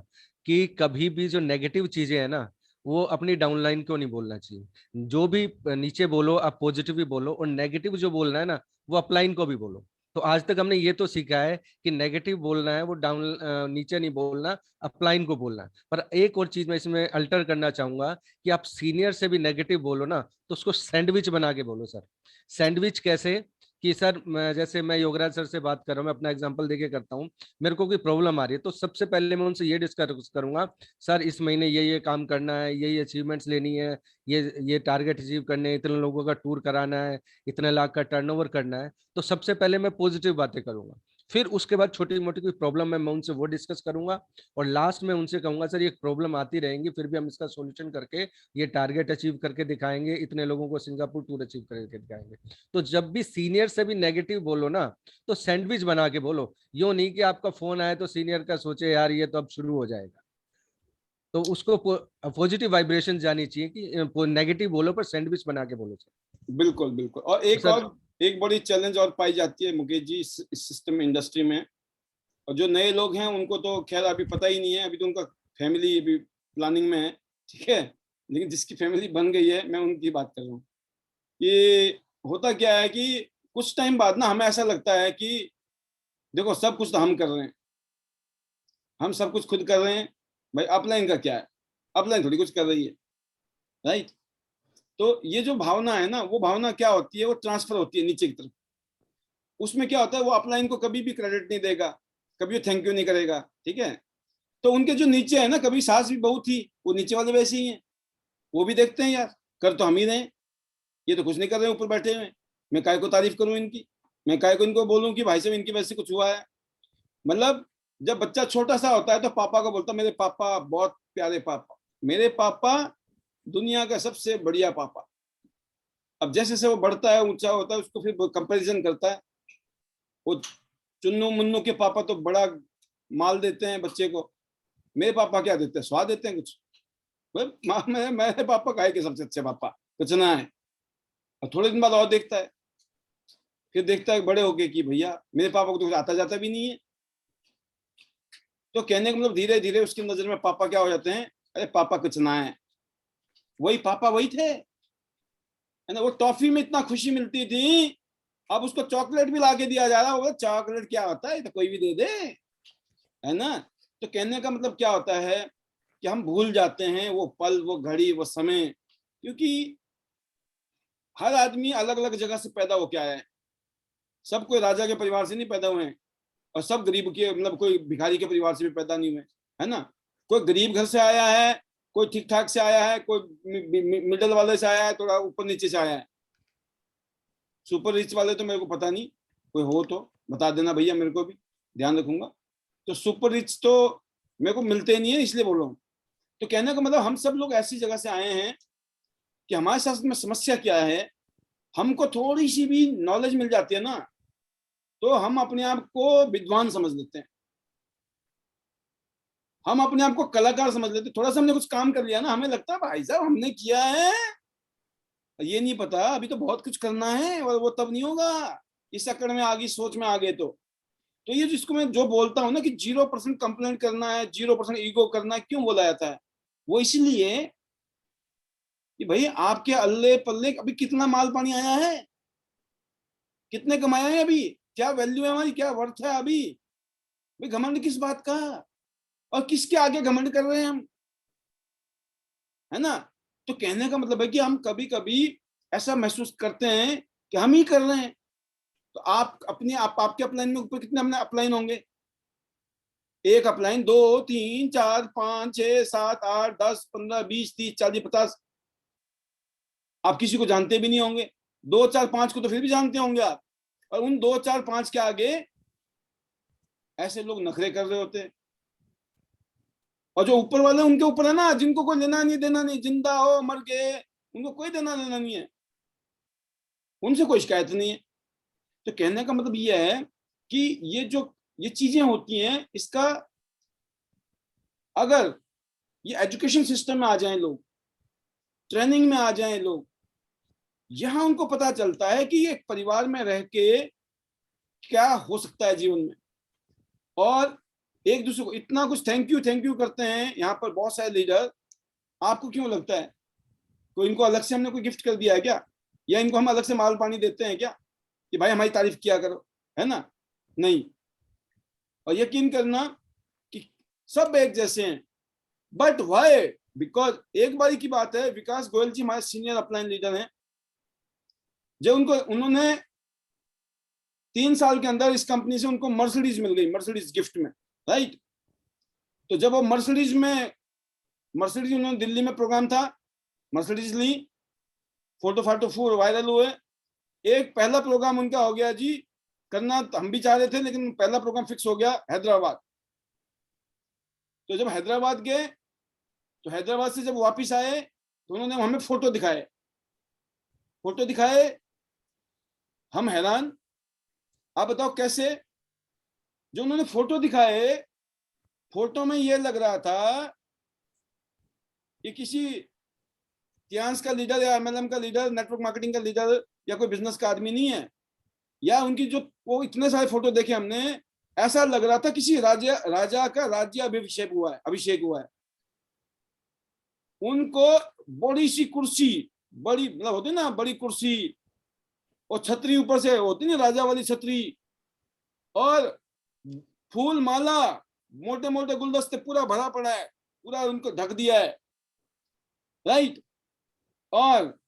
कि कभी भी जो नेगेटिव चीजें हैं ना, वो अपनी डाउनलाइन को नहीं बोलना चाहिए। जो भी नीचे बोलो आप पॉजिटिव भी बोलो, और नेगेटिव जो बोलना है ना वो अपलाइन को भी बोलो। तो आज तक हमने ये तो सीखा है कि नेगेटिव बोलना है वो डाउन नीचे नहीं बोलना, अपलाइन को बोलना है। पर एक और चीज मैं इसमें अल्टर करना चाहूंगा कि आप सीनियर से भी नेगेटिव बोलो ना तो उसको सैंडविच बना के बोलो सर। सैंडविच कैसे? कि सर जैसे मैं योगराज सर से बात कर रहा हूँ, मैं अपना एग्जांपल देके करता हूँ। मेरे को कोई प्रॉब्लम आ रही है तो सबसे पहले मैं उनसे ये डिस्कस करूंगा, सर इस महीने ये काम करना है, ये अचीवमेंट्स लेनी है, ये टारगेट अचीव करने हैं, इतने लोगों का टूर कराना है, इतने लाख का टर्नओवर करना है। तो सबसे पहले मैं पॉजिटिव बातें करूंगा, फिर उसके बाद छोटी मोटी कोई प्रॉब्लम है मैं उनसे वो डिस्कस करूंगा, और लास्ट में उनसे कहूंगा सर ये प्रॉब्लम आती रहेंगी, फिर भी हम इसका सोल्यूशन करके ये टारगेट अचीव करके दिखाएंगे, इतने लोगों को सिंगापुर टूर अचीव करके दिखाएंगे। तो जब भी सीनियर से भी नेगेटिव बोलो ना तो सैंडविच बना के बोलो, यूं नहीं कि आपका फोन आए तो सीनियर का सोचे यार ये तो अब शुरू हो जाएगा। तो उसको पॉजिटिव वाइब्रेशन जानी चाहिए कि नेगेटिव बोलो पर सैंडविच बना के बोलो सर। बिल्कुल बिल्कुल। और तो सर एक बड़ी चैलेंज और पाई जाती है मुकेश जी इस सिस्टम में, इंडस्ट्री में। और जो नए लोग हैं उनको तो खैर अभी पता ही नहीं है, अभी तो उनका फैमिली अभी प्लानिंग में है, ठीक है। लेकिन जिसकी फैमिली बन गई है, मैं उनकी बात कर रहा हूँ। ये होता क्या है कि कुछ टाइम बाद ना हमें ऐसा लगता है कि देखो सब कुछ तो हम कर रहे हैं, हम सब कुछ खुद कर रहे हैं, भाई अपलाइन का क्या है, अपलाइन थोड़ी कुछ कर रही है, राइट? तो ये जो भावना है ना, वो भावना क्या होती है, वो ट्रांसफर होती है नीचे की तरफ। उसमें क्या होता है, वो अपलाइन को कभी भी क्रेडिट नहीं देगा, कभी वो थैंक यू नहीं करेगा, ठीक है। तो उनके जो नीचे है ना, कभी सास भी बहू थी, वो नीचे वाले वैसे ही हैं, वो भी देखते हैं यार कर तो हम ही रहे हैं, ये तो कुछ नहीं कर रहे ऊपर बैठे हुए, मैं काय को तारीफ करूं इनकी, मैं काय को इनको बोलूं कि भाई साहब इनकी वजह से कुछ हुआ है। मतलब जब बच्चा छोटा सा होता है तो पापा को बोलता मेरे पापा बहुत प्यारे पापा, मेरे पापा दुनिया का सबसे बढ़िया पापा। अब जैसे जैसे वो बढ़ता है, ऊंचा होता है, उसको फिर कंपैरिजन करता है। वो चुन्नू मुन्नू के पापा तो बड़ा माल देते हैं बच्चे को, मेरे पापा क्या देते हैं, स्वाद देते हैं कुछ। मेरे पापा काहे के सबसे अच्छे पापा, कुछ ना है। और थोड़े दिन बाद और देखता है, फिर देखता है बड़े होके कि भैया मेरे पापा को तो कुछ आता जाता भी नहीं है। तो कहने का मतलब धीरे धीरे उसकी नजर में पापा क्या हो जाते हैं, अरे पापा कुछ ना है, वही पापा वही थे, है ना। वो टॉफी में इतना खुशी मिलती थी, अब उसको चॉकलेट भी ला के दिया जा रहा होगा, चॉकलेट क्या होता है, तो कोई भी दे दे, है ना। तो कहने का मतलब क्या होता है कि हम भूल जाते हैं वो पल, वो घड़ी, वो समय, क्योंकि हर आदमी अलग अलग जगह से पैदा होके आया है। सब कोई राजा के परिवार से नहीं पैदा हुए हैं, और सब गरीब के मतलब कोई भिखारी के परिवार से भी पैदा नहीं हुए, है ना। कोई गरीब घर से आया है, कोई ठीक ठाक से आया है, कोई मिडिल वाले से आया है, थोड़ा ऊपर नीचे से आया है। सुपर रिच वाले तो मेरे को पता नहीं, कोई हो तो बता देना भैया, मेरे को भी ध्यान रखूंगा। तो सुपर रिच तो मेरे को मिलते नहीं है, इसलिए बोल रहा हूँ। तो कहने का मतलब हम सब लोग ऐसी जगह से आए हैं कि हमारे साथ में समस्या क्या है, हमको थोड़ी सी भी नॉलेज मिल जाती है ना, तो हम अपने आप को विद्वान समझ लेते हैं, हम अपने आप को कलाकार समझ लेते हैं। थोड़ा सा हमने कुछ काम कर लिया ना, हमें लगता है भाई साहब हमने किया है, ये नहीं पता अभी तो बहुत कुछ करना है, और वो तब नहीं होगा इस चक्कर में आगे सोच में आ गए तो ये जिसको मैं जो बोलता हूँ ना कि 0% कंप्लेंट करना है, 0% ईगो करना है, क्यों बोला जाता है? वो इसलिए कि भाई आपके अल्ले पल्ले अभी कितना माल पानी आया है, कितने कमाया है, अभी क्या वैल्यू है हमारी, क्या वर्थ है अभी, भाई घमंड किस बात का, और किसके आगे घमंड कर रहे हैं हम, है ना? तो कहने का मतलब है कि हम कभी कभी ऐसा महसूस करते हैं कि हम ही कर रहे हैं। तो आप अपने आप आपके अपलाइन में ऊपर कितने हमने अपलाइन होंगे? एक अपलाइन, 2, 3, 4, 5, 6, 7, 8, 10, 15, 20, 30, 40, 50। आप किसी को जानते भी नहीं होंगे, 2, 4, 5 को तो फिर भी जानते होंगे आप, और उन 2, 4, 5 के आगे ऐसे लोग नखरे कर रहे होते हैं। और जो ऊपर वाले उनके ऊपर है ना, जिनको कोई लेना नहीं देना नहीं, जिंदा हो मर गए उनको कोई देना लेना नहीं है, उनसे कोई शिकायत नहीं है। तो कहने का मतलब ये है कि ये चीजें होती हैं, इसका अगर ये एजुकेशन सिस्टम में आ जाएं लोग, ट्रेनिंग में आ जाएं लोग, यहां उनको पता चलता है कि एक परिवार में रह के क्या हो सकता है जीवन में, और एक दूसरे को इतना कुछ थैंक यू करते हैं यहाँ पर बहुत सारे लीडर। आपको क्यों लगता है कोई इनको अलग से हमने कोई गिफ्ट कर दिया है क्या, या इनको हम अलग से माल पानी देते हैं क्या कि भाई हमारी तारीफ किया करो, है ना? नहीं। और यकीन करना कि सब एक जैसे हैं, बट वाई, बिकॉज एक बारी की बात है, विकास गोयल जी हमारे सीनियर अपलाइन लीडर हैं, जब उन्होंने 3 साल के अंदर इस कंपनी से उनको मर्सिडीज मिल गई, मर्सिडीज गिफ्ट में, राइट? तो जब वो मर्सिडीज उन्होंने दिल्ली में प्रोग्राम था, मर्सिडीज ली, फोटो फाटो फूल वायरल हुए। एक पहला प्रोग्राम उनका हो गया जी, करना हम भी चाह रहे थे, लेकिन पहला प्रोग्राम फिक्स हो गया हैदराबाद। तो जब हैदराबाद गए, तो हैदराबाद से जब वापस आए तो उन्होंने हमें फोटो दिखाए, हम हैरान। आप बताओ कैसे? जो उन्होंने फोटो दिखाए, फोटो में ये लग रहा था कि किसी टियांस का लीडर या एमएलएम का लीडर, नेटवर्क मार्केटिंग का लीडर, या कोई बिजनेस का आदमी नहीं है। या उनकी जो वो इतने सारे फोटो देखे हमने, ऐसा लग रहा था किसी राजा का राज्य अभिषेक हुआ है। उनको बड़ी सी कुर्सी, बड़ी मतलब होती ना बड़ी कुर्सी, और छतरी ऊपर से होती ना राजा वाली छतरी, और फूल माला, मोटे मोटे गुलदस्ते, पूरा भरा पड़ा है, पूरा उनको ढक दिया है, राइट? और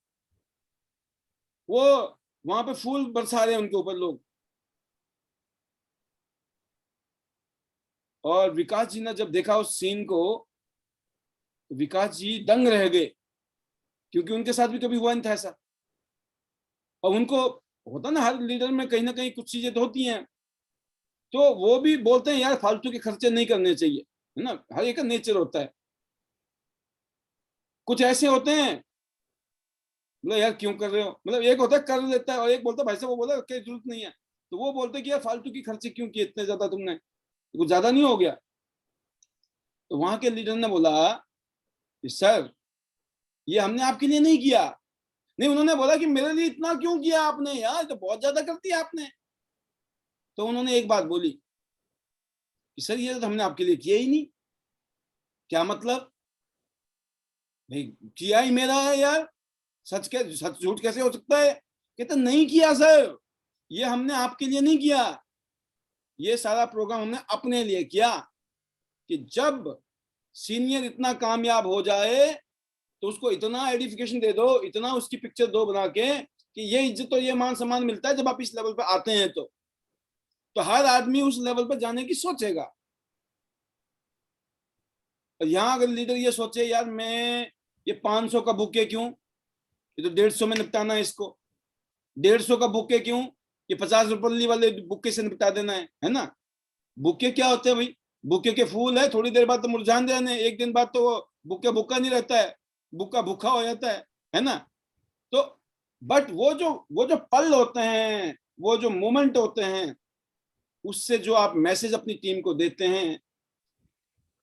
वो वहां पे फूल बरसा रहे हैं उनके ऊपर लोग। और विकास जी ने जब देखा उस सीन को, तो विकास जी दंग रह गए, क्योंकि उनके साथ भी कभी हुआ नहीं था ऐसा। और उनको होता ना, हर लीडर में कहीं ना कहीं कुछ चीजें तो होती हैं, तो वो भी बोलते हैं यार फालतू के खर्चे नहीं करने चाहिए, है ना? हर एक का नेचर होता है। कुछ ऐसे होते हैं मतलब यार क्यों कर रहे हो, मतलब एक होता है कर लेता है, और एक बोलता है भाई साहब, वो बोला कि जरूरत नहीं है, तो वो बोलते हैं कि यार फालतू की खर्चे क्यों किए इतने ज्यादा तुमने, कुछ ज्यादा नहीं हो गया? तो वहां के लीडर ने बोला कि सर ये हमने आपके लिए नहीं किया। नहीं, उन्होंने बोला कि मेरे लिए इतना क्यों किया आपने यार, तो बहुत ज्यादा कर दिया आपने। तो उन्होंने एक बात बोली कि सर ये तो हमने आपके लिए किया ही नहीं। क्या मतलब? नहीं किया ही मेरा है यार, सच झूठ कैसे हो सकता है? कहते नहीं किया सर, ये हमने आपके लिए नहीं किया, ये सारा प्रोग्राम हमने अपने लिए किया, कि जब सीनियर इतना कामयाब हो जाए तो उसको इतना एडिफिकेशन दे दो, इतना उसकी पिक्चर दो बना के, कि ये इज्जत और ये मान सम्मान मिलता है जब आप इस लेवल पे आते हैं, तो हर आदमी उस लेवल पर जाने की सोचेगा। और यहाँ अगर लीडर ये सोचे यार मैं ये 500 का बुके क्यों, ये तो 150 में निपटाना है इसको, 150 का बुके क्यों, ये 50 रुपये वाले बुके से निपटा देना है ना? बुके क्या होते हैं भाई? बुके के फूल है, थोड़ी देर बाद तो मुरझान जाने, एक दिन बाद तो वो बुके बुका नहीं रहता है, बुका भूखा हो जाता है ना। तो बट वो जो पल होते हैं, वो जो मोमेंट होते हैं, उससे जो आप मैसेज अपनी टीम को देते हैं,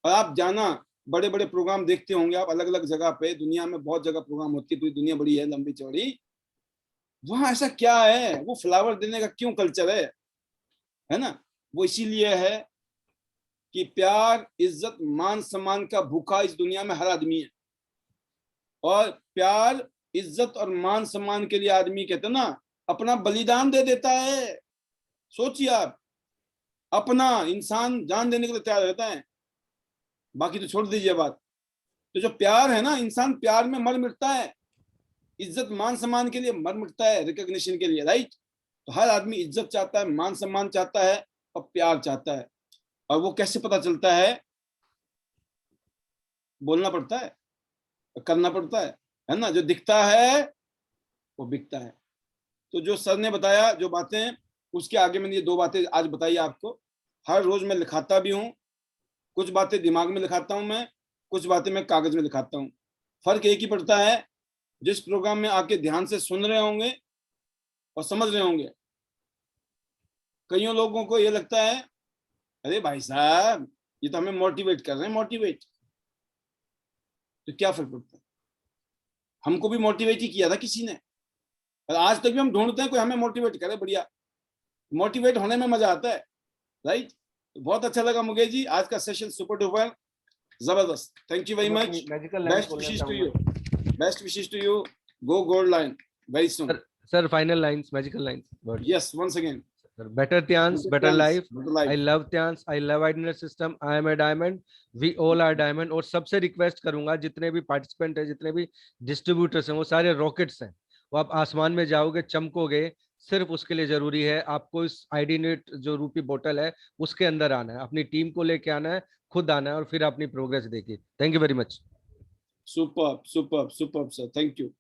और आप जाना बड़े बड़े प्रोग्राम देखते होंगे आप अलग अलग जगह पे, दुनिया में बहुत जगह प्रोग्राम होती है, पूरी दुनिया बड़ी है, लंबी चौड़ी, वहां ऐसा क्या है, वो फ्लावर देने का क्यों कल्चर है ना। वो इसीलिए है कि प्यार, इज्जत, मान सम्मान का भूखा इस दुनिया में हर आदमी है, और प्यार, इज्जत और मान सम्मान के लिए आदमी कहते हैं ना अपना बलिदान दे देता है। सोचिए आप, अपना इंसान जान देने के लिए तैयार रहता है, बाकी तो छोड़ दीजिए बात। तो जो प्यार है ना, इंसान प्यार में मर मिटता है, इज्जत मान सम्मान के लिए मर मिटता है, रिकॉग्निशन के लिए, राइट। तो हर आदमी इज्जत चाहता है, मान सम्मान चाहता है और प्यार चाहता है। और वो कैसे पता चलता है? बोलना पड़ता है, करना पड़ता है ना। जो दिखता है वो बिकता है। तो जो सर ने बताया जो बातें, उसके आगे मैंने ये 2 बातें आज बताई आपको। हर रोज मैं लिखाता भी हूँ, कुछ बातें दिमाग में लिखाता हूँ मैं, कुछ बातें मैं कागज में लिखाता हूँ। फर्क एक ही पड़ता है, जिस प्रोग्राम में आके ध्यान से सुन रहे होंगे और समझ रहे होंगे। कईयों लोगों को ये लगता है अरे भाई साहब ये तो हमें मोटिवेट कर रहे हैं, मोटिवेट। तो क्या फर्क पड़ता है? हमको भी मोटिवेट ही किया था किसी ने, और आज तक भी हम ढूंढते हैं कोई हमें मोटिवेट करे। बढ़िया, मोटिवेट होने में मजा आता है, राइट। तो बहुत अच्छा लगा मुकेश जी, आज का सेशन सुपर डुपर जबरदस्त। Thank you very much, best wishes to you, best wishes to you, go gold line very soon. Sir, final lines, magical lines, words. Yes, once again. Sir, better Tyans, better life. I love Tyans, I love Ideal System, I am a diamond, we all are diamond. और सबसे request करूंगा, जितने भी participant हैं, जितने भी distributors हैं, वो सारे रॉकेट्स हैं, वो आप आसमान में जाओगे, चमकोगे। सिर्फ उसके लिए जरूरी है आपको इस आईडी नेट जो रूपी बोतल है उसके अंदर आना है, अपनी टीम को लेके आना है, खुद आना है, और फिर अपनी प्रोग्रेस देखिए। Thank you very much. Super super super sir, thank you.